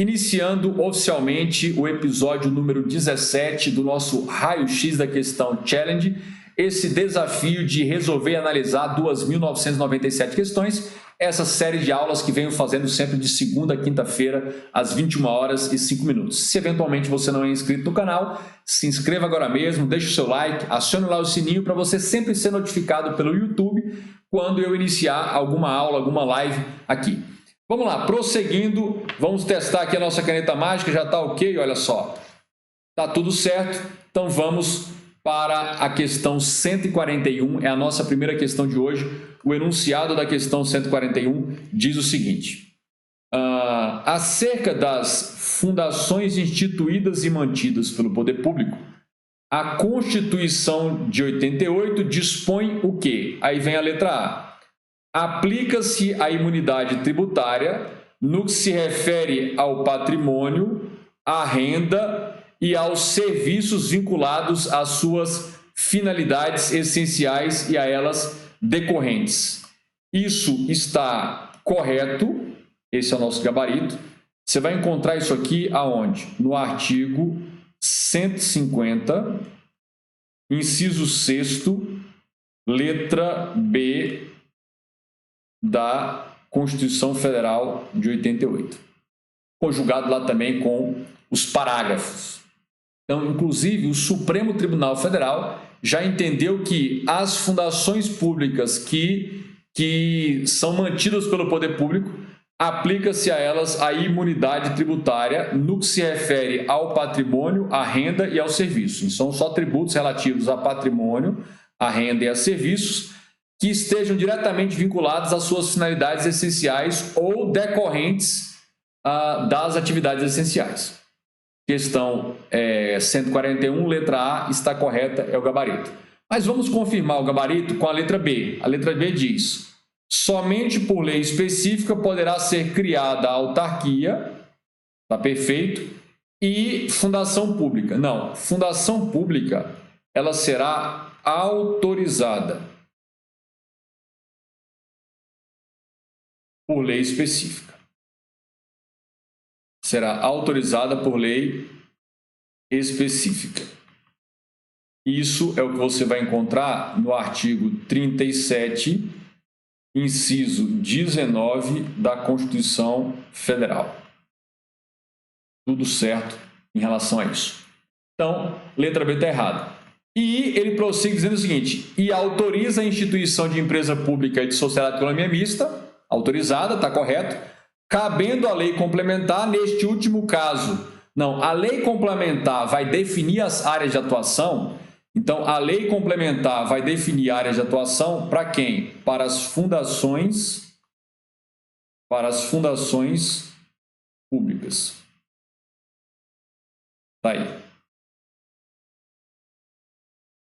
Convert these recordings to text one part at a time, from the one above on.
iniciando oficialmente o episódio número 17 do nosso Raio-X da Questão Challenge, esse desafio de resolver e analisar 2.997 questões, essa série de aulas que venho fazendo sempre de segunda a quinta-feira, às 21h05. Se eventualmente você não é inscrito no canal, se inscreva agora mesmo, deixe o seu like, acione lá o sininho para você sempre ser notificado pelo YouTube quando eu iniciar alguma aula, alguma live aqui. Vamos lá, prosseguindo, vamos testar aqui a nossa caneta mágica, já está ok, olha só. Está tudo certo, então vamos para a questão 141, é a nossa primeira questão de hoje. O enunciado da questão 141 diz o seguinte: acerca das fundações instituídas e mantidas pelo poder público, a Constituição de 88 dispõe o quê? Aí vem a letra A. Aplica-se a imunidade tributária no que se refere ao patrimônio, à renda e aos serviços vinculados às suas finalidades essenciais e a elas decorrentes. Isso está correto, esse é o nosso gabarito. Você vai encontrar isso aqui aonde? No artigo 150, inciso 6º, letra B da Constituição Federal de 88, conjugado lá também com os parágrafos. Então, inclusive, o Supremo Tribunal Federal já entendeu que as fundações públicas que são mantidas pelo poder público, aplica-se a elas a imunidade tributária no que se refere ao patrimônio, à renda e aos serviços. São só tributos relativos a patrimônio, à renda e a serviços que estejam diretamente vinculados às suas finalidades essenciais ou decorrentes das atividades essenciais. Questão 141, letra A, está correta, é o gabarito. Mas vamos confirmar o gabarito com a letra B. A letra B diz: somente por lei específica poderá ser criada a autarquia, está perfeito, e fundação pública. Não, fundação pública, ela será autorizada por lei específica. Será autorizada por lei específica. Isso é o que você vai encontrar no artigo 37, inciso 19 da Constituição Federal. Tudo certo em relação a isso. Então, letra B está errada. E ele prossegue dizendo o seguinte: e autoriza a instituição de empresa pública e de sociedade de economia mista, autorizada, está correto, cabendo a lei complementar neste último caso. Não, a lei complementar vai definir as áreas de atuação. Então, a lei complementar vai definir áreas de atuação para quem? Para as fundações públicas. Tá aí.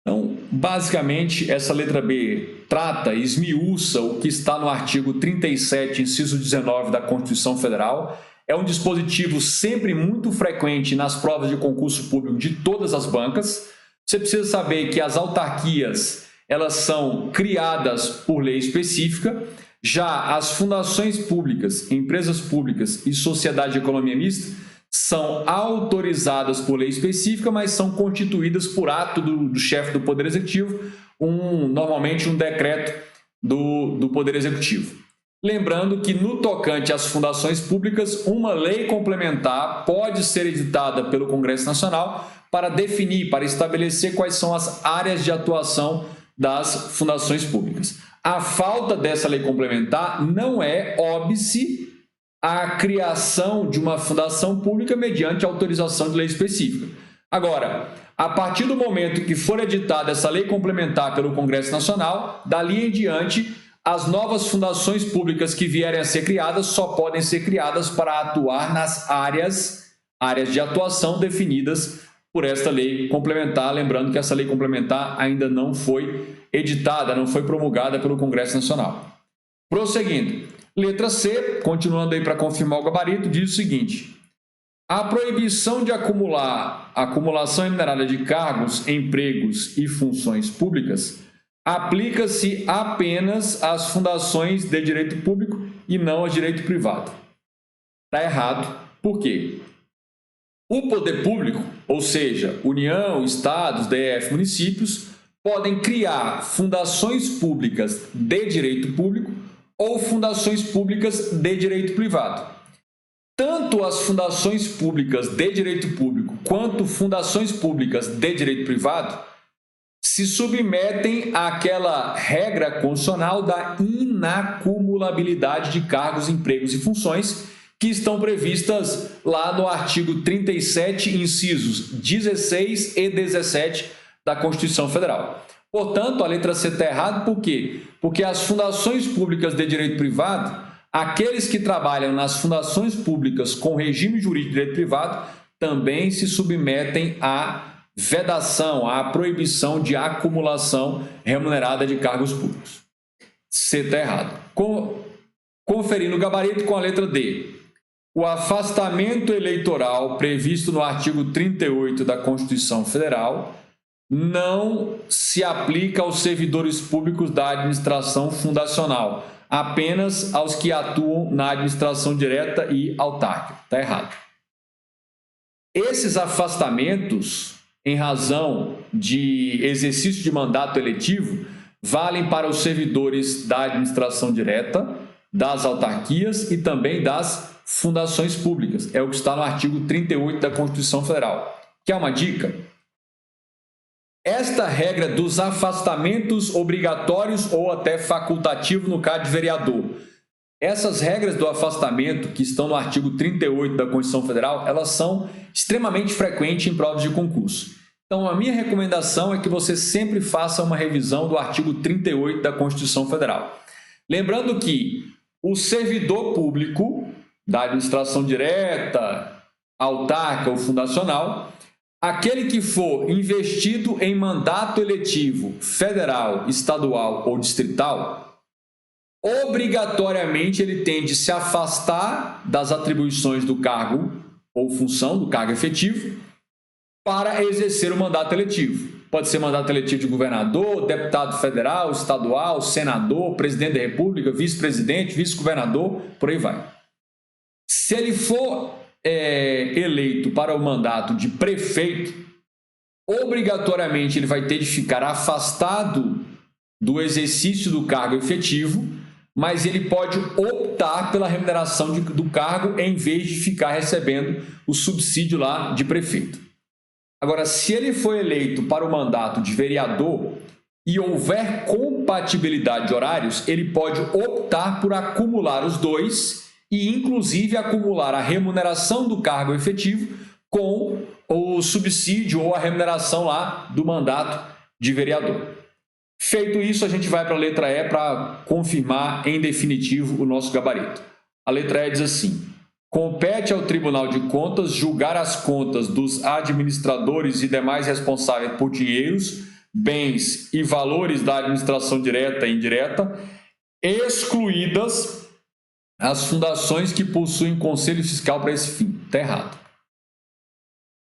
Então, basicamente, essa letra B trata, esmiuça o que está no artigo 37, inciso 19 da Constituição Federal. É um dispositivo sempre muito frequente nas provas de concurso público de todas as bancas. Você precisa saber que as autarquias, elas são criadas por lei específica. Já as fundações públicas, empresas públicas e sociedade de economia mista são autorizadas por lei específica, mas são constituídas por ato do chefe do Poder Executivo, normalmente um decreto do Poder Executivo. Lembrando que no tocante às fundações públicas, uma lei complementar pode ser editada pelo Congresso Nacional para definir, para estabelecer quais são as áreas de atuação das fundações públicas. A falta dessa lei complementar não é óbice à criação de uma fundação pública mediante autorização de lei específica. Agora, a partir do momento que for editada essa lei complementar pelo Congresso Nacional, dali em diante, as novas fundações públicas que vierem a ser criadas só podem ser criadas para atuar nas áreas de atuação definidas por esta lei complementar. Lembrando que essa lei complementar ainda não foi editada, não foi promulgada pelo Congresso Nacional. Prosseguindo, letra C, continuando aí para confirmar o gabarito, diz o seguinte: a proibição de acumulação remunerada de cargos, empregos e funções públicas aplica-se apenas às fundações de direito público e não a direito privado. Está errado. Por quê? O poder público, ou seja, União, Estados, DF, municípios, podem criar fundações públicas de direito público ou fundações públicas de direito privado. Tanto as fundações públicas de direito público quanto fundações públicas de direito privado se submetem àquela regra constitucional da inacumulabilidade de cargos, empregos e funções que estão previstas lá no artigo 37, incisos 16 e 17 da Constituição Federal. Portanto, a letra C está errada, por quê? Porque as fundações públicas de direito privado, aqueles que trabalham nas fundações públicas com regime jurídico de direito privado, também se submetem à vedação, à proibição de acumulação remunerada de cargos públicos. C está errado. Conferindo o gabarito com a letra D. O afastamento eleitoral previsto no artigo 38 da Constituição Federal não se aplica aos servidores públicos da administração fundacional, apenas aos que atuam na administração direta e autárquica. Está errado. Esses afastamentos, em razão de exercício de mandato eletivo, valem para os servidores da administração direta, das autarquias e também das fundações públicas. É o que está no artigo 38 da Constituição Federal. Quer uma dica? Esta regra dos afastamentos obrigatórios ou até facultativo no caso de vereador. Essas regras do afastamento que estão no artigo 38 da Constituição Federal, elas são extremamente frequentes em provas de concurso. Então, a minha recomendação é que você sempre faça uma revisão do artigo 38 da Constituição Federal. Lembrando que o servidor público da administração direta, autárquica ou fundacional, aquele que for investido em mandato eletivo federal, estadual ou distrital, obrigatoriamente ele tem de se afastar das atribuições do cargo ou função do cargo efetivo para exercer o mandato eletivo. Pode ser mandato eletivo de governador, deputado federal, estadual, senador, presidente da república, vice-presidente, vice-governador, por aí vai. Se ele for eleito para o mandato de prefeito, obrigatoriamente ele vai ter de ficar afastado do exercício do cargo efetivo, mas ele pode optar pela remuneração do cargo em vez de ficar recebendo o subsídio lá de prefeito. Agora, se ele for eleito para o mandato de vereador e houver compatibilidade de horários, ele pode optar por acumular os dois e, inclusive, acumular a remuneração do cargo efetivo com o subsídio ou a remuneração lá do mandato de vereador. Feito isso, a gente vai para a letra E para confirmar em definitivo o nosso gabarito. A letra E diz assim: compete ao Tribunal de Contas julgar as contas dos administradores e demais responsáveis por dinheiros, bens e valores da administração direta e indireta, excluídas as fundações que possuem conselho fiscal para esse fim. Está errado.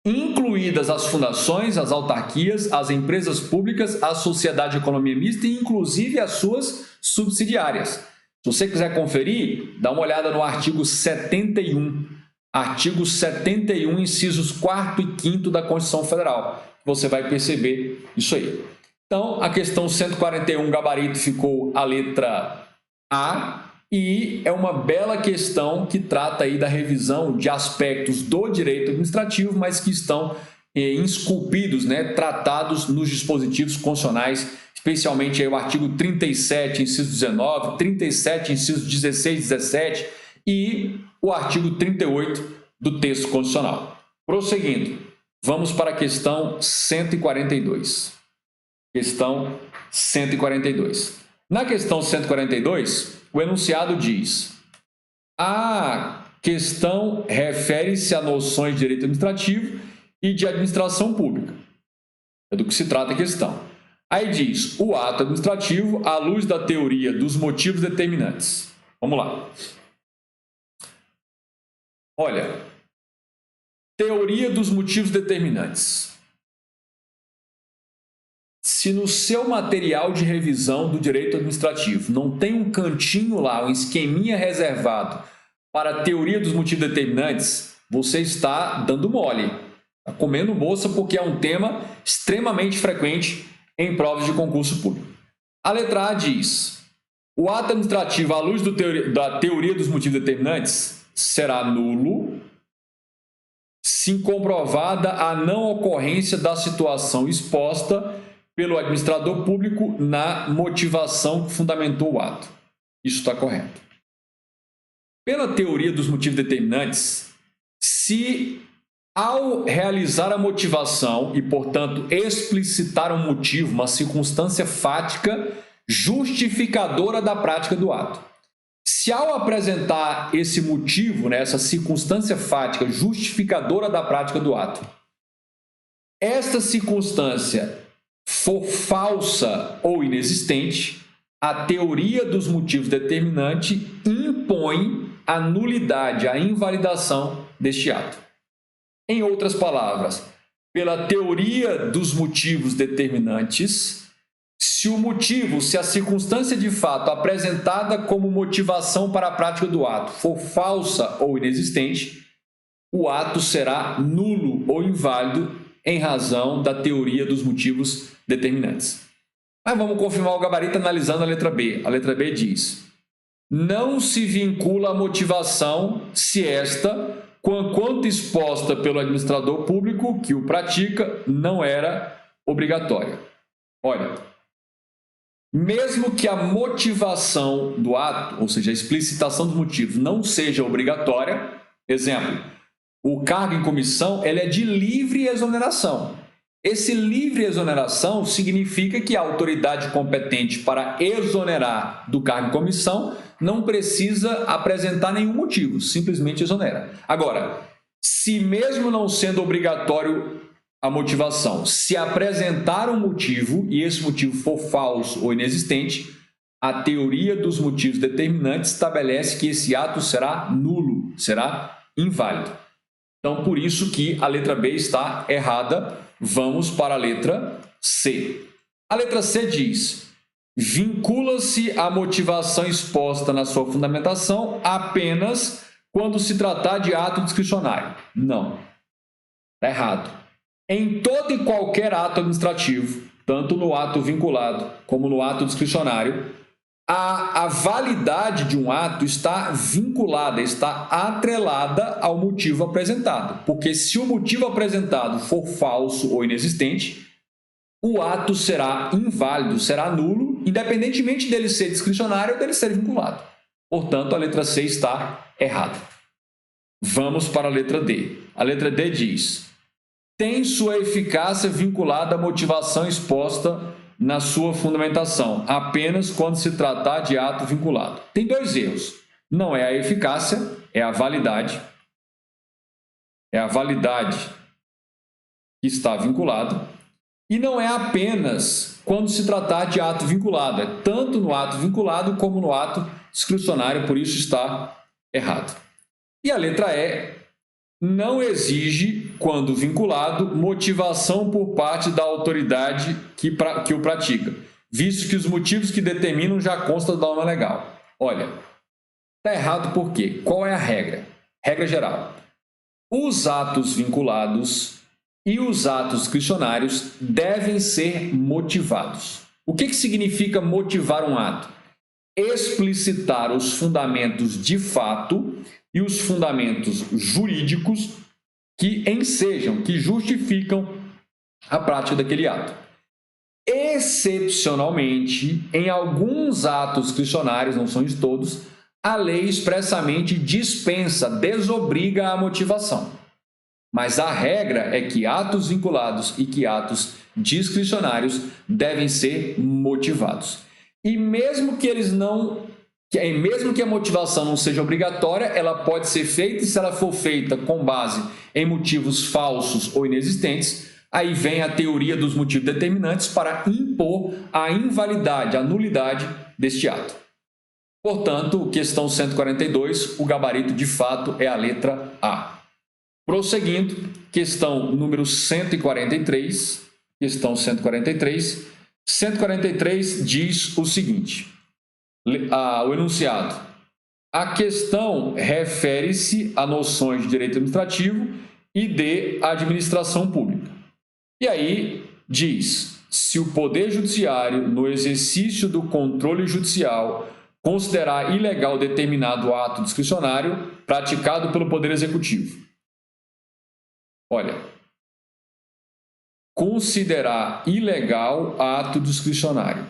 Incluídas as fundações, as autarquias, as empresas públicas, a sociedade de economia mista e inclusive as suas subsidiárias. Se você quiser conferir, dá uma olhada no artigo 71. Artigo 71, incisos 4º e 5º da Constituição Federal. Você vai perceber isso aí. Então, a questão 141, gabarito, ficou a letra A. E é uma bela questão que trata aí da revisão de aspectos do direito administrativo, mas que estão esculpidos, tratados nos dispositivos constitucionais, especialmente aí o artigo 37, inciso 19, 37, inciso 16 e 17 e o artigo 38 do texto constitucional. Prosseguindo, vamos para a questão 142. Questão 142. Na questão 142, o enunciado diz: a questão refere-se a noções de direito administrativo e de administração pública. É do que se trata a questão. Aí diz: o ato administrativo à luz da teoria dos motivos determinantes. Vamos lá. Olha, teoria dos motivos determinantes. Se no seu material de revisão do direito administrativo não tem um cantinho lá, um esqueminha reservado para a teoria dos motivos determinantes, você está dando mole, está comendo moça, porque é um tema extremamente frequente em provas de concurso público. A letra A diz: o ato administrativo, à luz da teoria dos motivos determinantes, será nulo se comprovada a não ocorrência da situação exposta pelo administrador público na motivação que fundamentou o ato. Isso está correto. Pela teoria dos motivos determinantes, se ao realizar a motivação e, portanto, explicitar um motivo, uma circunstância fática justificadora da prática do ato, se ao apresentar esse motivo, essa circunstância fática justificadora da prática do ato, esta circunstância for falsa ou inexistente, a teoria dos motivos determinante impõe a nulidade, a invalidação deste ato. Em outras palavras, pela teoria dos motivos determinantes, se a circunstância de fato apresentada como motivação para a prática do ato for falsa ou inexistente, o ato será nulo ou inválido em razão da teoria dos motivos determinantes. Mas vamos confirmar o gabarito analisando a letra B. A letra B diz: não se vincula a motivação se esta, quanto exposta pelo administrador público que o pratica, não era obrigatória. Olha, mesmo que a motivação do ato, ou seja, a explicitação dos motivos, não seja obrigatória, exemplo, o cargo em comissão ele é de livre exoneração. Esse livre exoneração significa que a autoridade competente para exonerar do cargo em comissão não precisa apresentar nenhum motivo, simplesmente exonera. Agora, se mesmo não sendo obrigatório a motivação, se apresentar um motivo e esse motivo for falso ou inexistente, a teoria dos motivos determinantes estabelece que esse ato será nulo, será inválido. Então, por isso que a letra B está errada. Vamos para a letra C. A letra C diz: vincula-se a motivação exposta na sua fundamentação apenas quando se tratar de ato discricionário. Não. Está errado. Em todo e qualquer ato administrativo, tanto no ato vinculado como no ato discricionário, a validade de um ato está vinculada, está atrelada ao motivo apresentado. Porque se o motivo apresentado for falso ou inexistente, o ato será inválido, será nulo, independentemente dele ser discricionário ou dele ser vinculado. Portanto, a letra C está errada. Vamos para a letra D. A letra D diz: tem sua eficácia vinculada à motivação exposta na sua fundamentação, apenas quando se tratar de ato vinculado. Tem dois erros. Não é a eficácia, é a validade. É a validade que está vinculada. E não é apenas quando se tratar de ato vinculado. É tanto no ato vinculado como no ato discricionário, por isso está errado. E a letra E não exige, quando vinculado, motivação por parte da autoridade que o pratica, visto que os motivos que determinam já constam da norma legal. Olha, está errado por quê? Qual é a regra? Regra geral. Os atos vinculados e os atos discricionários devem ser motivados. O que significa motivar um ato? Explicitar os fundamentos de fato e os fundamentos jurídicos que ensejam, que justificam a prática daquele ato. Excepcionalmente, em alguns atos discricionários, não são de todos, a lei expressamente dispensa, desobriga a motivação. Mas a regra é que atos vinculados e que atos discricionários devem ser motivados. E mesmo que a motivação não seja obrigatória, ela pode ser feita, e se ela for feita com base em motivos falsos ou inexistentes, aí vem a teoria dos motivos determinantes para impor a invalidade, a nulidade deste ato. Portanto, questão 142, o gabarito de fato é a letra A. Prosseguindo, questão número 143, questão 143. 143 diz o seguinte: o enunciado: A questão refere-se a noções de direito administrativo e de administração pública. E aí diz: se o Poder Judiciário, no exercício do controle judicial, considerar ilegal determinado ato discricionário praticado pelo Poder Executivo. Olha, considerar ilegal ato discricionário.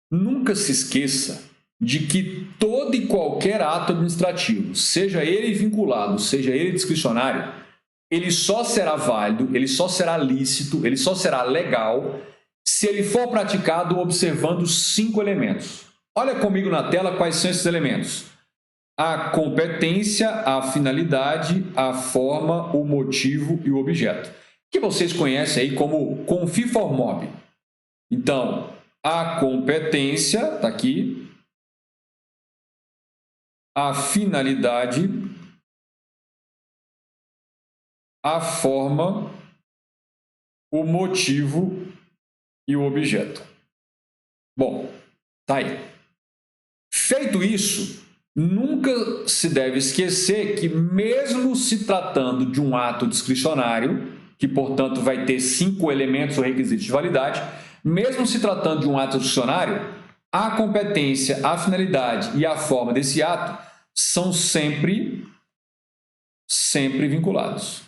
Nunca se esqueça de que todo e qualquer ato administrativo, seja ele vinculado, seja ele discricionário, ele só será válido, ele só será lícito, ele só será legal se ele for praticado observando 5 elementos. Olha comigo na tela quais são esses elementos: a competência, a finalidade, a forma, o motivo e o objeto, que vocês conhecem aí como confie for mob. Então, a competência, está aqui, a finalidade, a forma, o motivo e o objeto. Bom, tá aí. Feito isso, nunca se deve esquecer que, mesmo se tratando de um ato discricionário, que, portanto, vai ter 5 elementos ou requisitos de validade, mesmo se tratando de um ato discricionário, a competência, a finalidade e a forma desse ato são sempre vinculados.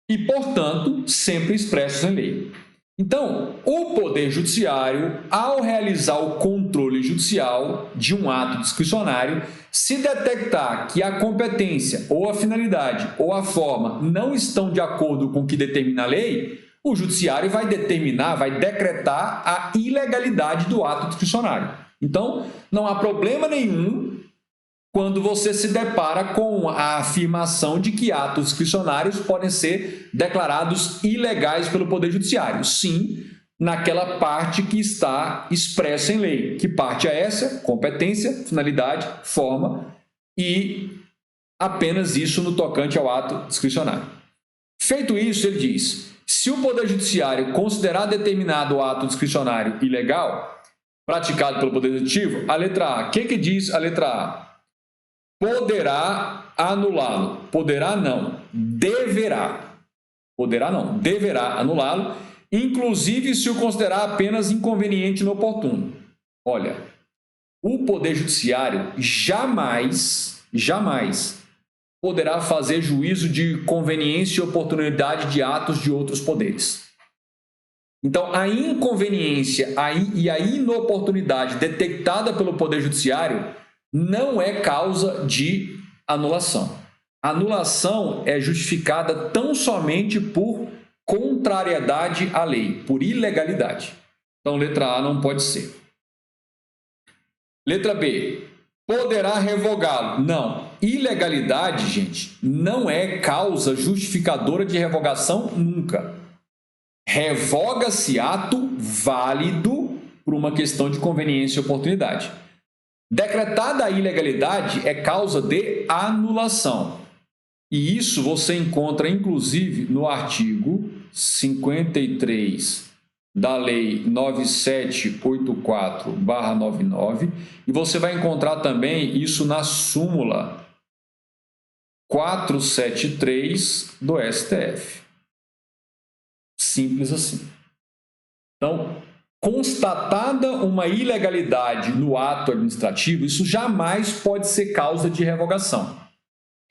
E, portanto, sempre expressos em lei. Então, o Poder Judiciário, ao realizar o controle judicial de um ato discricionário, se detectar que a competência, ou a finalidade, ou a forma não estão de acordo com o que determina a lei, o Judiciário vai determinar, vai decretar a ilegalidade do ato discricionário. Então, não há problema nenhum quando você se depara com a afirmação de que atos discricionários podem ser declarados ilegais pelo Poder Judiciário. Sim, naquela parte que está expressa em lei. Que parte é essa? Competência, finalidade, forma e apenas isso no tocante ao ato discricionário. Feito isso, ele diz: se o Poder Judiciário considerar determinado ato discricionário ilegal, praticado pelo Poder Executivo, a letra A. O que diz a letra A? Poderá anulá-lo. Poderá não. Deverá. Poderá não. Deverá anulá-lo, inclusive se o considerar apenas inconveniente e inoportuno. Olha, o Poder Judiciário jamais poderá fazer juízo de conveniência e oportunidade de atos de outros poderes. Então, a inconveniência e a inoportunidade detectada pelo Poder Judiciário não é causa de anulação. A anulação é justificada tão somente por contrariedade à lei, por ilegalidade. Então, letra A não pode ser. Letra B. Poderá revogá-lo. Não. Ilegalidade, gente, não é causa justificadora de revogação nunca. Revoga-se ato válido por uma questão de conveniência e oportunidade. Decretada a ilegalidade é causa de anulação. E isso você encontra, inclusive, no artigo 53 da Lei 9784/99, e você vai encontrar também isso na súmula 473 do STF. Simples assim. Então, constatada uma ilegalidade no ato administrativo, isso jamais pode ser causa de revogação.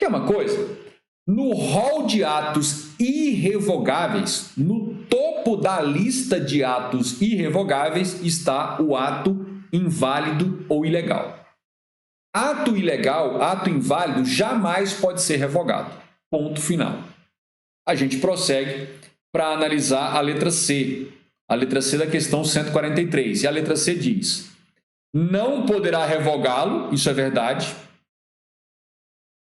Quer uma coisa? No rol de atos irrevogáveis, no topo da lista de atos irrevogáveis está o ato inválido ou ilegal. Ato ilegal, ato inválido, jamais pode ser revogado. Ponto final. A gente prossegue para analisar a letra C. A letra C da questão 143. E a letra C diz: não poderá revogá-lo, isso é verdade.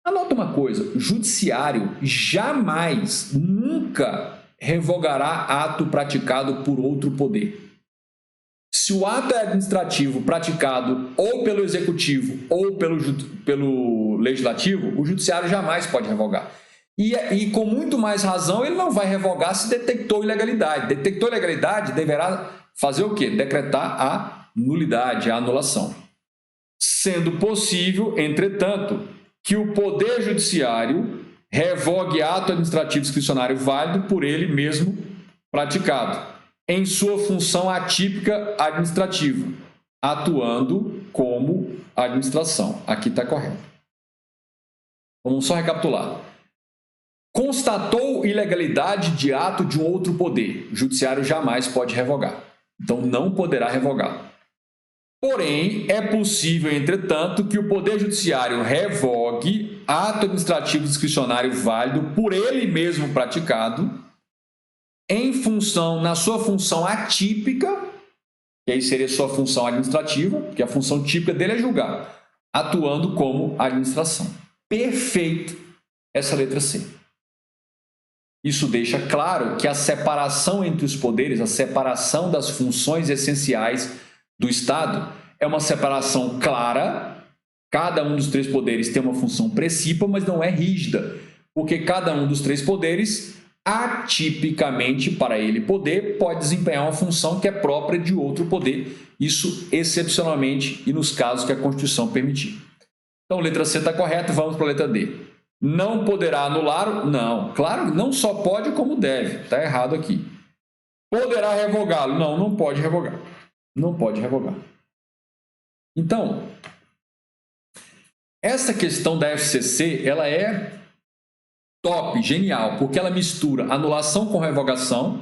Anota uma coisa: o judiciário jamais, nunca revogará ato praticado por outro poder. Se o ato é administrativo praticado ou pelo executivo ou pelo legislativo, o judiciário jamais pode revogar. E com muito mais razão, ele não vai revogar se detectou ilegalidade. Detectou ilegalidade, deverá fazer o quê? Decretar a nulidade, a anulação. Sendo possível, entretanto, que o Poder Judiciário revogue ato administrativo discricionário válido por ele mesmo praticado, em sua função atípica administrativa, atuando como administração. Aqui está correto. Vamos só recapitular. Constatou ilegalidade de ato de um outro poder. O judiciário jamais pode revogar. Então, não poderá revogar. Porém, é possível, entretanto, que o Poder Judiciário revogue ato administrativo discricionário válido por ele mesmo praticado, na sua função atípica, que aí seria sua função administrativa, porque a função típica dele é julgar, atuando como administração. Perfeito essa letra C. Isso deixa claro que a separação entre os poderes, a separação das funções essenciais do Estado é uma separação clara. Cada um dos três poderes tem uma função precípua, mas não é rígida, porque cada um dos três poderes, atipicamente para ele poder, pode desempenhar uma função que é própria de outro poder, isso excepcionalmente e nos casos que a Constituição permitir. Então, letra C está correta, vamos para a letra D. Não poderá anular? Não. Claro, não só pode como deve. Está errado aqui. Poderá revogá-lo? Não, não pode revogar. Não pode revogar. Então, essa questão da FCC, ela é top, genial, porque ela mistura anulação com revogação,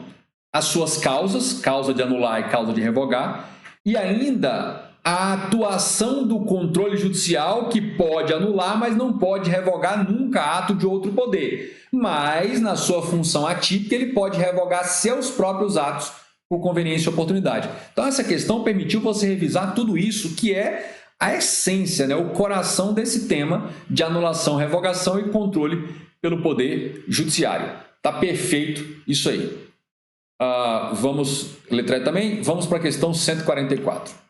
as suas causas, causa de anular e causa de revogar, e ainda a atuação do controle judicial que pode anular, mas não pode revogar nunca ato de outro poder. Mas, na sua função atípica, ele pode revogar seus próprios atos por conveniência e oportunidade. Então, essa questão permitiu você revisar tudo isso, que é a essência, né? O coração desse tema de anulação, revogação e controle pelo Poder Judiciário. Tá perfeito isso aí. Vamos letrar também? Vamos para a questão 144.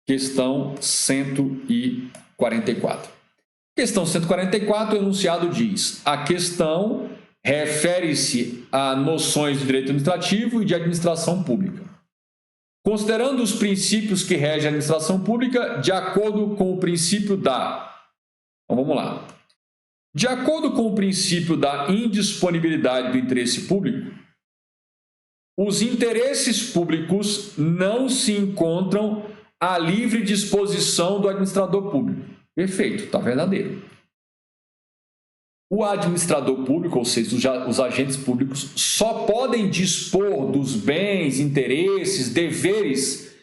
Questão 144. Questão 144, o enunciado diz: a questão refere-se a noções de direito administrativo e de administração pública. Considerando os princípios que regem a administração pública, de acordo com o princípio da... Então, vamos lá. De acordo com o princípio da indisponibilidade do interesse público, os interesses públicos não se encontram à livre disposição do administrador público. Perfeito, está verdadeiro. O administrador público, ou seja, os agentes públicos, só podem dispor dos bens, interesses, deveres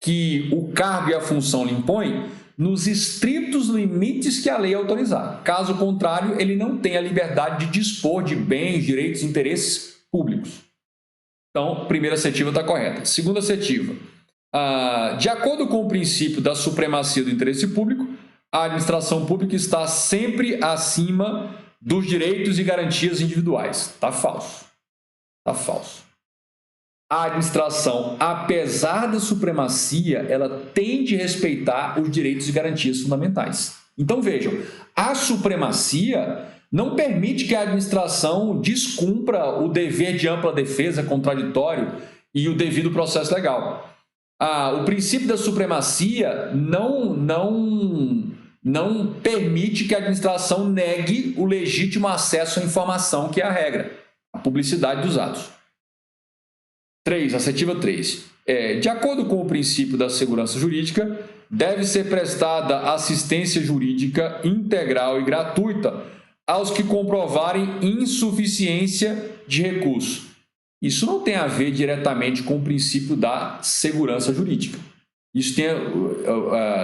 que o cargo e a função lhe impõem nos estritos limites que a lei autorizar. Caso contrário, ele não tem a liberdade de dispor de bens, direitos e interesses públicos. Então, primeira assertiva está correta. Segunda assertiva. De acordo com o princípio da supremacia do interesse público, a administração pública está sempre acima dos direitos e garantias individuais. Está falso. Está falso. A administração, apesar da supremacia, ela tem de respeitar os direitos e garantias fundamentais. Então, vejam, a supremacia não permite que a administração descumpra o dever de ampla defesa, contraditório e o devido processo legal. O princípio da supremacia não permite que a administração negue o legítimo acesso à informação, que é a regra, a publicidade dos atos. 3, assertiva 3. De acordo com o princípio da segurança jurídica, deve ser prestada assistência jurídica integral e gratuita aos que comprovarem insuficiência de recurso. Isso não tem a ver diretamente com o princípio da segurança jurídica. Isso tem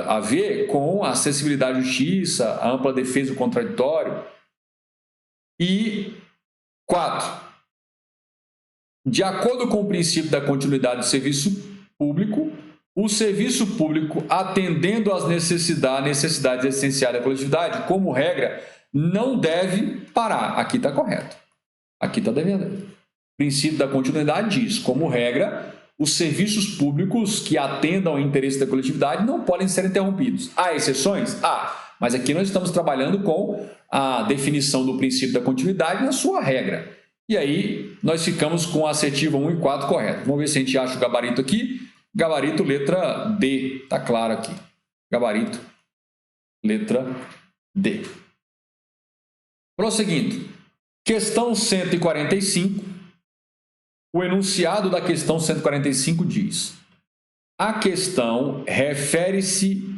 a ver com a acessibilidade à justiça, a ampla defesa do contraditório. E 4. De acordo com o princípio da continuidade do serviço público, o serviço público, atendendo às necessidades essenciais da coletividade, como regra, não deve parar. Aqui está correto. Aqui está devendo. O princípio da continuidade diz, como regra, os serviços públicos que atendam ao interesse da coletividade não podem ser interrompidos. Há exceções? Mas aqui nós estamos trabalhando com a definição do princípio da continuidade na sua regra. E aí nós ficamos com a assertiva 1 e 4 correto. Vamos ver se a gente acha o gabarito aqui. Gabarito letra D, está claro aqui. Gabarito letra D. Prosseguindo. Questão 145. O enunciado da questão 145 diz: a questão refere-se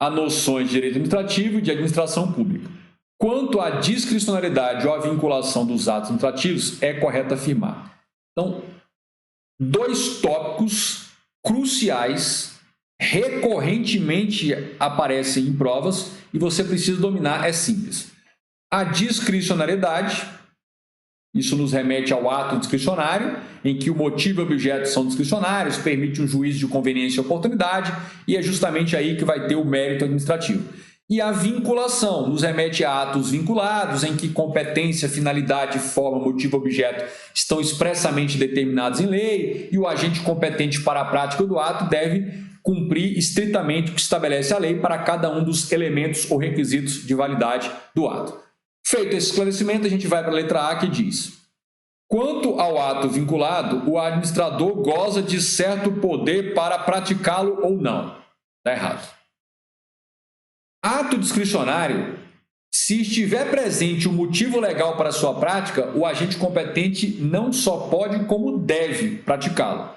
a noções de direito administrativo e de administração pública. Quanto à discricionalidade ou à vinculação dos atos administrativos, é correto afirmar. Então, dois tópicos cruciais recorrentemente aparecem em provas e você precisa dominar, é simples. A discricionariedade, isso nos remete ao ato discricionário, em que o motivo e o objeto são discricionários, permite um juízo de conveniência e oportunidade, e é justamente aí que vai ter o mérito administrativo. E a vinculação nos remete a atos vinculados, em que competência, finalidade, forma, motivo e objeto estão expressamente determinados em lei, e o agente competente para a prática do ato deve cumprir estritamente o que estabelece a lei para cada um dos elementos ou requisitos de validade do ato. Feito esse esclarecimento, a gente vai para a letra A, que diz: quanto ao ato vinculado, o administrador goza de certo poder para praticá-lo ou não. Está errado. Ato discricionário, se estiver presente um motivo legal para sua prática, o agente competente não só pode, como deve praticá-lo.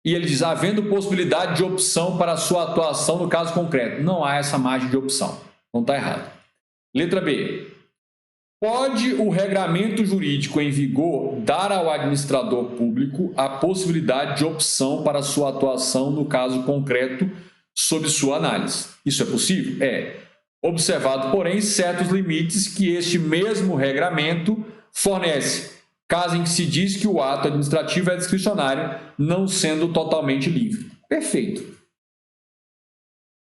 E ele diz, havendo possibilidade de opção para sua atuação no caso concreto. Não há essa margem de opção. Então está errado. Letra B. Pode o regramento jurídico em vigor dar ao administrador público a possibilidade de opção para sua atuação no caso concreto sob sua análise? Isso é possível? É. Observado, porém, certos limites que este mesmo regramento fornece, caso em que se diz que o ato administrativo é discricionário, não sendo totalmente livre. Perfeito.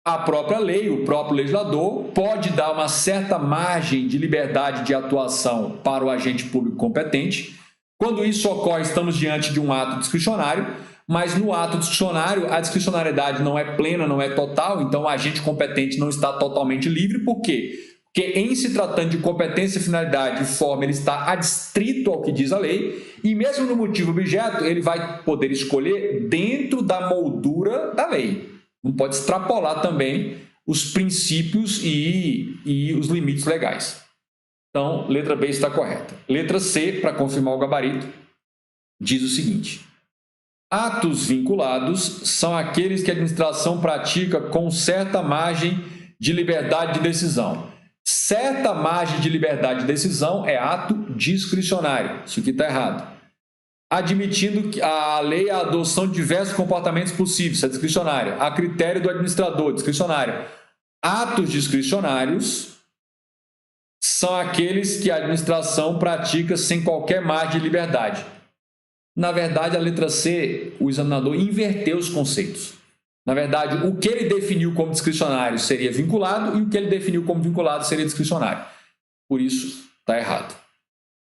A própria lei, o próprio legislador, pode dar uma certa margem de liberdade de atuação para o agente público competente. Quando isso ocorre, estamos diante de um ato discricionário, mas no ato discricionário, a discricionariedade não é plena, não é total, então o agente competente não está totalmente livre. Por quê? Porque em se tratando de competência, finalidade e forma, ele está adstrito ao que diz a lei, e mesmo no motivo objeto, ele vai poder escolher dentro da moldura da lei. Não pode extrapolar também os princípios e os limites legais. Então, letra B está correta. Letra C, para confirmar o gabarito, diz o seguinte: atos vinculados são aqueles que a administração pratica com certa margem de liberdade de decisão. Certa margem de liberdade de decisão é ato discricionário. Isso aqui está errado. Admitindo que a lei a adoção de diversos comportamentos possíveis, isso é discricionário. A critério do administrador, discricionário. Atos discricionários são aqueles que a administração pratica sem qualquer margem de liberdade. Na verdade, a letra C, o examinador inverteu os conceitos. Na verdade, o que ele definiu como discricionário seria vinculado e o que ele definiu como vinculado seria discricionário. Por isso, está errado.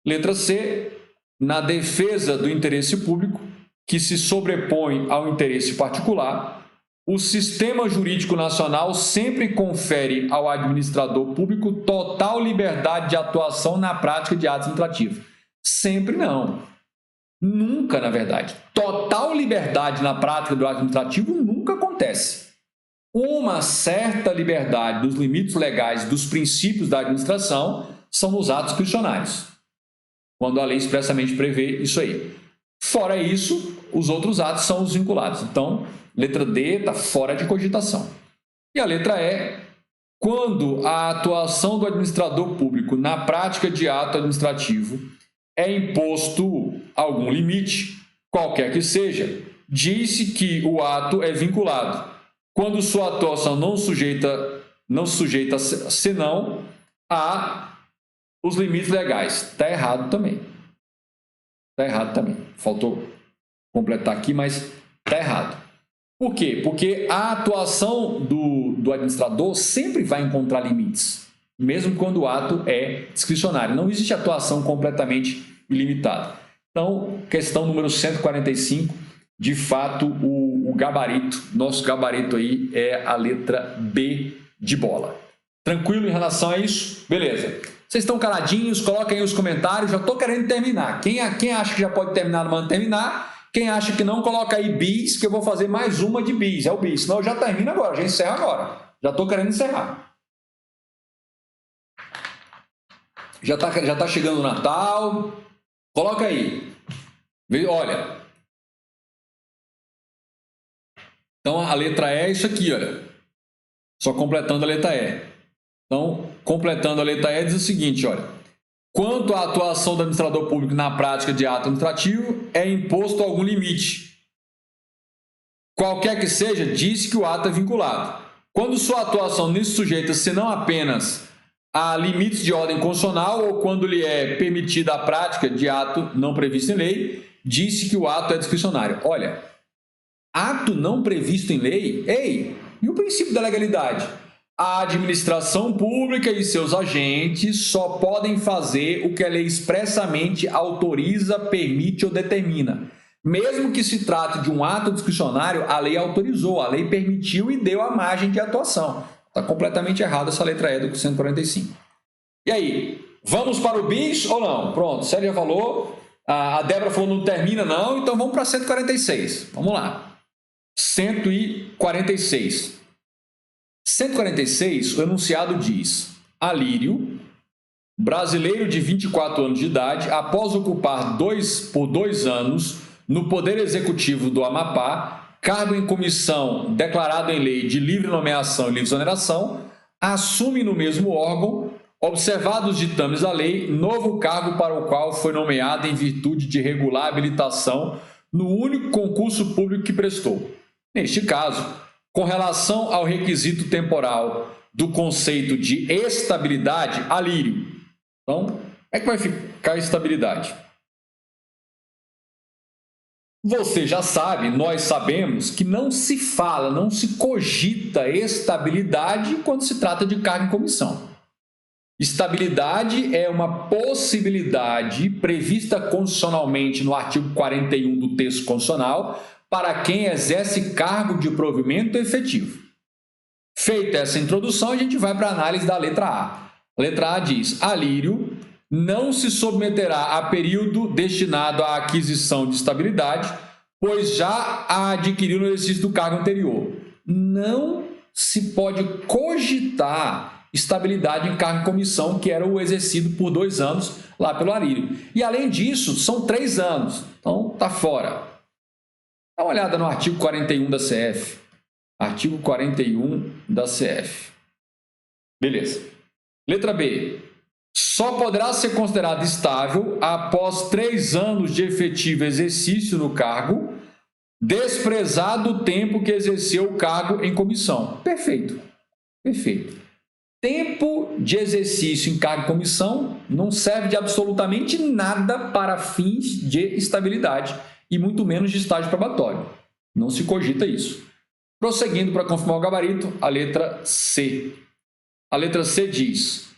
Letra C, na defesa do interesse público, que se sobrepõe ao interesse particular, o sistema jurídico nacional sempre confere ao administrador público total liberdade de atuação na prática de atos administrativos. Sempre não. Nunca, na verdade. Total liberdade na prática do ato administrativo nunca acontece. Uma certa liberdade dos limites legais dos princípios da administração são nos atos discricionários, quando a lei expressamente prevê isso aí. Fora isso, os outros atos são os vinculados. Então, letra D está fora de cogitação. E a letra E, quando a atuação do administrador público na prática de ato administrativo é imposto algum limite, qualquer que seja, diz-se que o ato é vinculado. Quando sua atuação não sujeita senão a os limites legais. Está errado também. Está errado também. Faltou completar aqui, mas está errado. Por quê? Porque a atuação do administrador sempre vai encontrar limites, mesmo quando o ato é discricionário. Não existe atuação completamente ilimitada. Então, questão número 145, de fato, o gabarito, nosso gabarito aí é a letra B de bola. Tranquilo em relação a isso? Beleza. Vocês estão caladinhos? Coloquem aí os comentários. Já estou querendo terminar. Quem acha que já pode terminar, não manda terminar. Quem acha que não, coloca aí bis, que eu vou fazer mais uma de bis. É o bis. Senão eu já termino agora, já encerro agora. Já estou querendo encerrar. Já tá chegando o Natal. Coloca aí. Olha. Então, a letra E é isso aqui, olha. Só completando a letra E. Então, completando a letra E, diz o seguinte, olha. Quanto à atuação do administrador público na prática de ato administrativo, é imposto algum limite. Qualquer que seja, diz que o ato é vinculado. Quando sua atuação não se sujeita senão apenas a limites de ordem constitucional ou quando lhe é permitida a prática de ato não previsto em lei, diz que o ato é discricionário. Olha, ato não previsto em lei? Ei, e o princípio da legalidade? A administração pública e seus agentes só podem fazer o que a lei expressamente autoriza, permite ou determina. Mesmo que se trate de um ato discricionário, a lei autorizou, a lei permitiu e deu a margem de atuação. Está completamente errada essa letra E do 145. E aí, vamos para o bis ou não? Pronto, Sérgio já falou, a Débora falou não termina não, então vamos para 146. Vamos lá. 146. 146, o enunciado diz: Alírio, brasileiro de 24 anos de idade, após ocupar por 2 anos no Poder Executivo do Amapá, cargo em comissão declarado em lei de livre nomeação e livre exoneração, assume no mesmo órgão, observados os ditames da lei, novo cargo para o qual foi nomeado em virtude de regular habilitação no único concurso público que prestou. Neste caso, com relação ao requisito temporal do conceito de estabilidade, Alírio. Então, como é que vai ficar a estabilidade? Você já sabe, nós sabemos que não se fala, não se cogita estabilidade quando se trata de cargo em comissão. Estabilidade é uma possibilidade prevista constitucionalmente no artigo 41 do texto constitucional para quem exerce cargo de provimento efetivo. Feita essa introdução, a gente vai para a análise da letra A. A letra A diz: Alírio não se submeterá a período destinado à aquisição de estabilidade, pois já a adquiriu no exercício do cargo anterior. Não se pode cogitar estabilidade em cargo em comissão, que era o exercido por 2 anos lá pelo Alírio. E, além disso, são 3 anos. Então, está fora. Dá uma olhada no artigo 41 da CF. Artigo 41 da CF. Beleza. Letra B. Só poderá ser considerado estável após 3 anos de efetivo exercício no cargo, desprezado o tempo que exerceu o cargo em comissão. Perfeito. Perfeito. Tempo de exercício em cargo em comissão não serve de absolutamente nada para fins de estabilidade e muito menos de estágio probatório. Não se cogita isso. Prosseguindo para confirmar o gabarito, a letra C. A letra C diz: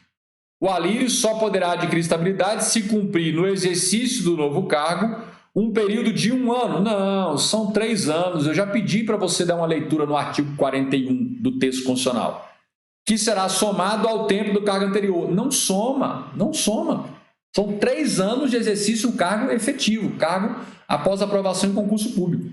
o alírio só poderá adquirir estabilidade se cumprir no exercício do novo cargo um período de 1 ano. Não, são 3 anos. Eu já pedi para você dar uma leitura no artigo 41 do texto constitucional, que será somado ao tempo do cargo anterior. Não soma, não soma. São 3 anos de exercício do cargo efetivo, cargo após aprovação em concurso público.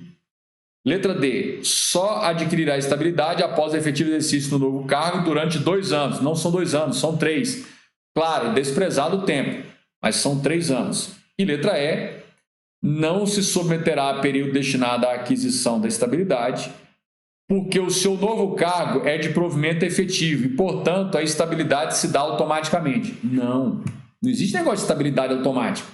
Letra D. Só adquirirá estabilidade após o efetivo exercício do novo cargo durante 2 anos. Não são 2 anos, são 3. Claro, desprezado o tempo, mas são 3 anos. E letra E. Não se submeterá a período destinado à aquisição da estabilidade, porque o seu novo cargo é de provimento efetivo e, portanto, a estabilidade se dá automaticamente. Não existe negócio de estabilidade automática.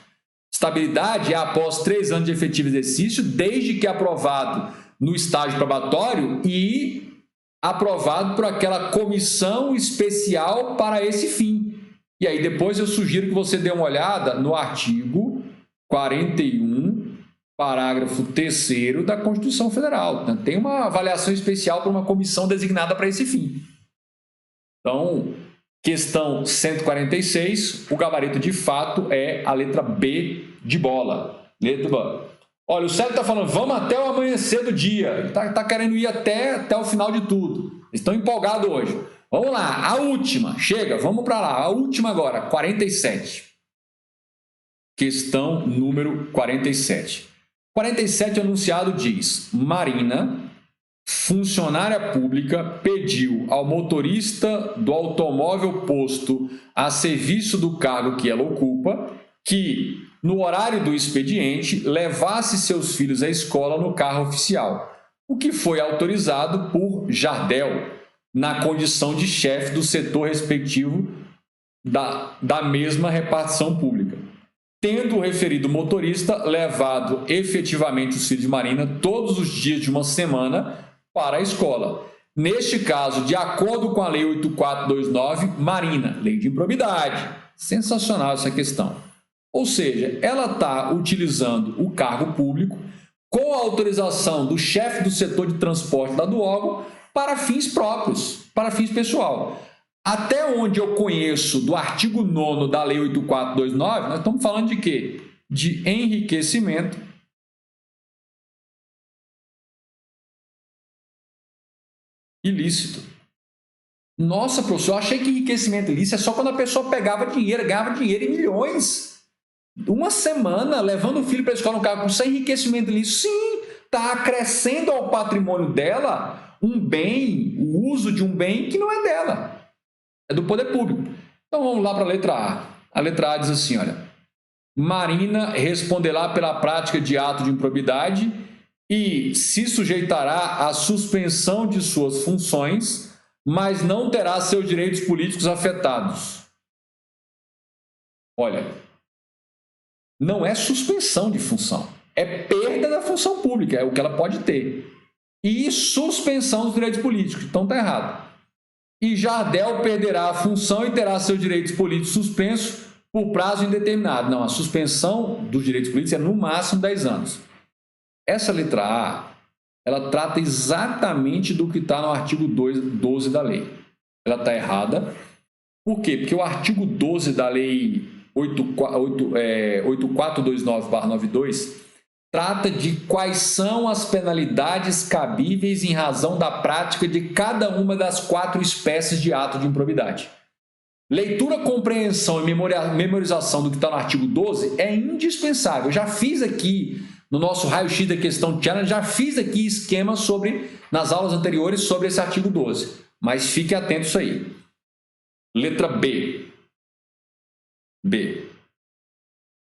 Estabilidade é após 3 anos de efetivo exercício, desde que aprovado no estágio probatório e aprovado por aquela comissão especial para esse fim. E aí depois eu sugiro que você dê uma olhada no artigo 41, parágrafo 3º da Constituição Federal. Tem uma avaliação especial para uma comissão designada para esse fim. Então, questão 146, o gabarito de fato é a letra B de bola. Letra B. Olha, o Célio está falando, vamos até o amanhecer do dia. Ele está querendo ir até o final de tudo. Eles estão empolgados hoje. Vamos lá, a última. Chega, vamos para lá. A última agora, 47. Questão número 47. 47, enunciado diz: Marina, funcionária pública, pediu ao motorista do automóvel posto a serviço do cargo que ela ocupa que, no horário do expediente, levasse seus filhos à escola no carro oficial, o que foi autorizado por Jardel, na condição de chefe do setor respectivo da mesma repartição pública, tendo o referido motorista levado efetivamente os filhos de Marina todos os dias de uma semana para a escola. Neste caso, de acordo com a Lei 8429, Marina, lei de improbidade. Sensacional essa questão. Ou seja, ela está utilizando o cargo público com a autorização do chefe do setor de transporte lá do órgão para fins próprios, para fins pessoal. Até onde eu conheço do artigo 9º da Lei 8429, nós estamos falando de quê? De enriquecimento ilícito. Nossa, professor, eu achei que enriquecimento ilícito é só quando a pessoa pegava dinheiro, ganhava dinheiro em milhões. Uma semana levando o filho para a escola no carro sem enriquecimento ilícito, sim, está acrescendo ao patrimônio dela um bem, o uso de um bem que não é dela, é do poder público. Então vamos lá para a letra A. A letra A diz assim, olha: Marina responderá pela prática de ato de improbidade e se sujeitará à suspensão de suas funções, mas não terá seus direitos políticos afetados. Olha, não é suspensão de função, é perda da função pública, é o que ela pode ter. E suspensão dos direitos políticos, então está errado. E Jardel perderá a função e terá seus direitos políticos suspensos por prazo indeterminado. Não, a suspensão dos direitos políticos é no máximo 10 anos. Essa letra A, ela trata exatamente do que está no artigo 12 da lei. Ela está errada. Por quê? Porque o artigo 12 da lei 8429/92 trata de quais são as penalidades cabíveis em razão da prática de cada uma das 4 espécies de ato de improbidade. Leitura, compreensão e memorização do que está no artigo 12 é indispensável. Eu já fiz aqui no nosso raio-x da questão challenge, já fiz aqui esquema nas aulas anteriores sobre esse artigo 12. Mas fique atento a isso aí. Letra B.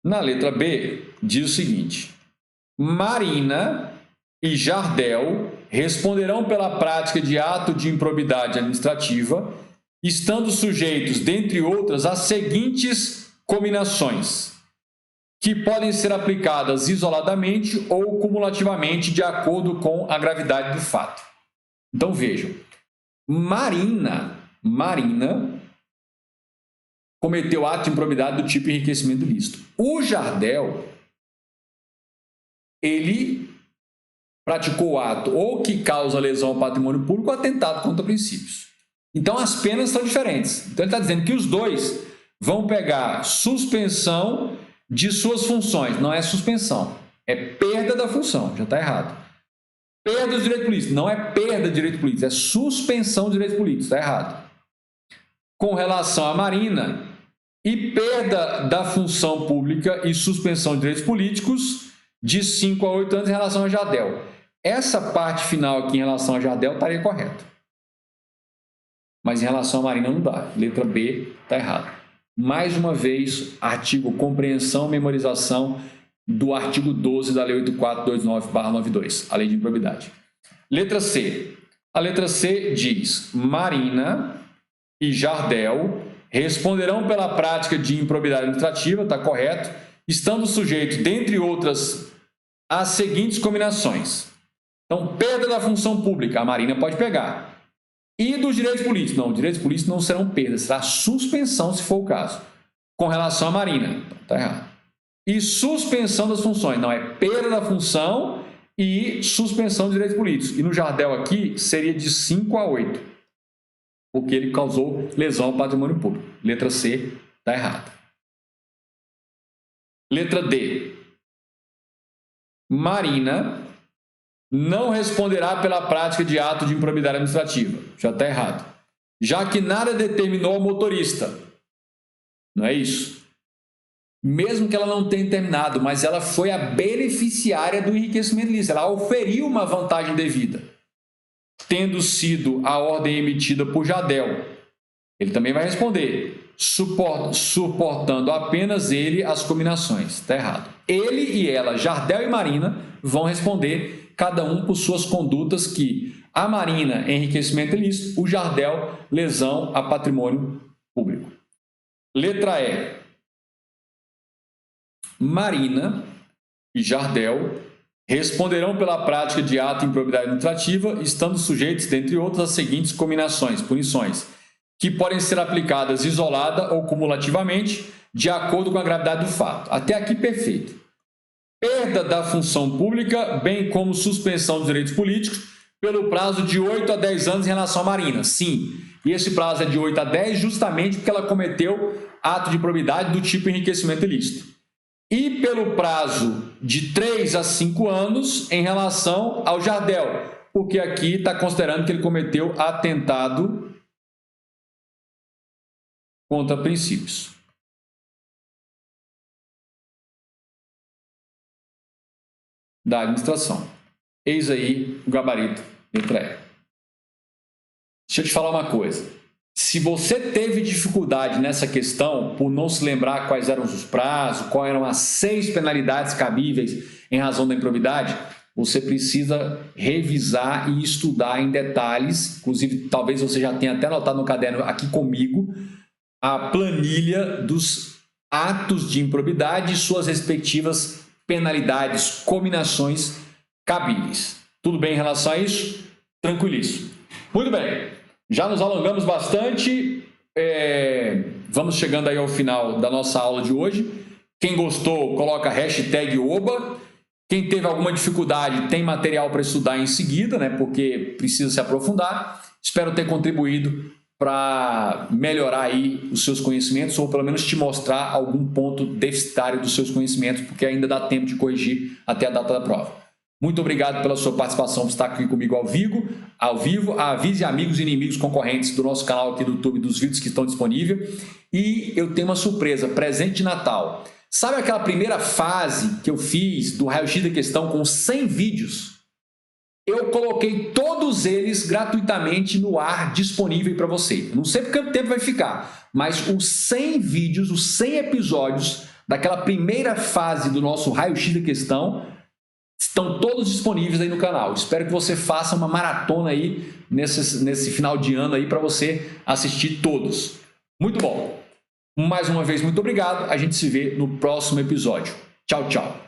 Na letra B, diz o seguinte: Marina e Jardel responderão pela prática de ato de improbidade administrativa, estando sujeitos, dentre outras, às seguintes cominações, que podem ser aplicadas isoladamente ou cumulativamente de acordo com a gravidade do fato. Então vejam, Marina cometeu ato de improbidade do tipo enriquecimento ilícito. O Jardel, ele praticou o ato ou que causa lesão ao patrimônio público ou atentado contra princípios. Então as penas são diferentes. Então ele está dizendo que os dois vão pegar suspensão de suas funções. Não é suspensão, é perda da função. Já está errado. Perda dos direitos políticos. Não é perda de direitos políticos, é suspensão de direitos políticos. Está errado. Com relação à Marina, e perda da função pública e suspensão de direitos políticos de 5 a 8 anos em relação a Jardel. Essa parte final aqui em relação a Jardel estaria correta. Mas em relação à Marina não dá. Letra B está errada. Mais uma vez, artigo compreensão, memorização do artigo 12 da Lei 8429/92, a Lei de Improbidade. Letra C. A letra C diz: Marina e Jardel responderão pela prática de improbidade administrativa, está correto, estando sujeitos, dentre outras, às seguintes combinações. Então, perda da função pública, a Marina pode pegar. E dos direitos políticos? Não, os direitos políticos não serão perda, será suspensão, se for o caso. Com relação à Marina, está errado. E suspensão das funções, não, é perda da função e suspensão dos direitos políticos. E no Jardel aqui, seria de 5 a 8, porque ele causou lesão ao patrimônio público. Letra C está errada. Letra D. Marina não responderá pela prática de ato de improbidade administrativa. Já está errado. já que nada determinou ao motorista. Não é isso? Mesmo que ela não tenha terminado, mas ela foi a beneficiária do enriquecimento ilícito, ela oferiu uma vantagem devida, tendo sido a ordem emitida por Jardel. Ele também vai responder, suportando apenas ele as combinações. Está errado. Ele e ela, Jardel e Marina, vão responder, cada um por suas condutas, que a Marina, enriquecimento ilícito, o Jardel, lesão a patrimônio público. Letra E. Marina e Jardel responderão pela prática de ato de improbidade administrativa, estando sujeitos, dentre outras, as seguintes combinações, punições, que podem ser aplicadas isolada ou cumulativamente, de acordo com a gravidade do fato. Até aqui, perfeito. Perda da função pública, bem como suspensão dos direitos políticos, pelo prazo de 8 a 10 anos em relação à Marina. Sim, e esse prazo é de 8 a 10 justamente porque ela cometeu ato de improbidade do tipo enriquecimento ilícito. E pelo prazo de 3 a 5 anos em relação ao Jardel, porque aqui está considerando que ele cometeu atentado contra princípios. Da administração. Eis aí o gabarito, letra E. Deixa eu te falar uma coisa. Se você teve dificuldade nessa questão por não se lembrar quais eram os prazos, quais eram as 6 penalidades cabíveis em razão da improbidade, você precisa revisar e estudar em detalhes, inclusive talvez você já tenha até anotado no caderno aqui comigo, a planilha dos atos de improbidade e suas respectivas penalidades, combinações cabíveis. Tudo bem em relação a isso? Tranquilíssimo. Muito bem. Já nos alongamos bastante, vamos chegando aí ao final da nossa aula de hoje. Quem gostou, coloca #Oba. Quem teve alguma dificuldade, tem material para estudar em seguida, né, porque precisa se aprofundar. Espero ter contribuído para melhorar aí os seus conhecimentos, ou pelo menos te mostrar algum ponto deficitário dos seus conhecimentos, porque ainda dá tempo de corrigir até a data da prova. Muito obrigado pela sua participação, por estar aqui comigo ao vivo. Avise amigos e inimigos concorrentes do nosso canal aqui do YouTube, dos vídeos que estão disponíveis. E eu tenho uma surpresa, presente de Natal. Sabe aquela primeira fase que eu fiz do raio-x da questão com 100 vídeos? Eu coloquei todos eles gratuitamente no ar, disponível para você. Eu não sei por quanto tempo vai ficar, mas os 100 vídeos, os 100 episódios daquela primeira fase do nosso raio-x da questão estão todos disponíveis aí no canal. Espero que você faça uma maratona aí nesse final de ano aí para você assistir todos. Muito bom. Mais uma vez, muito obrigado. A gente se vê no próximo episódio. Tchau, tchau.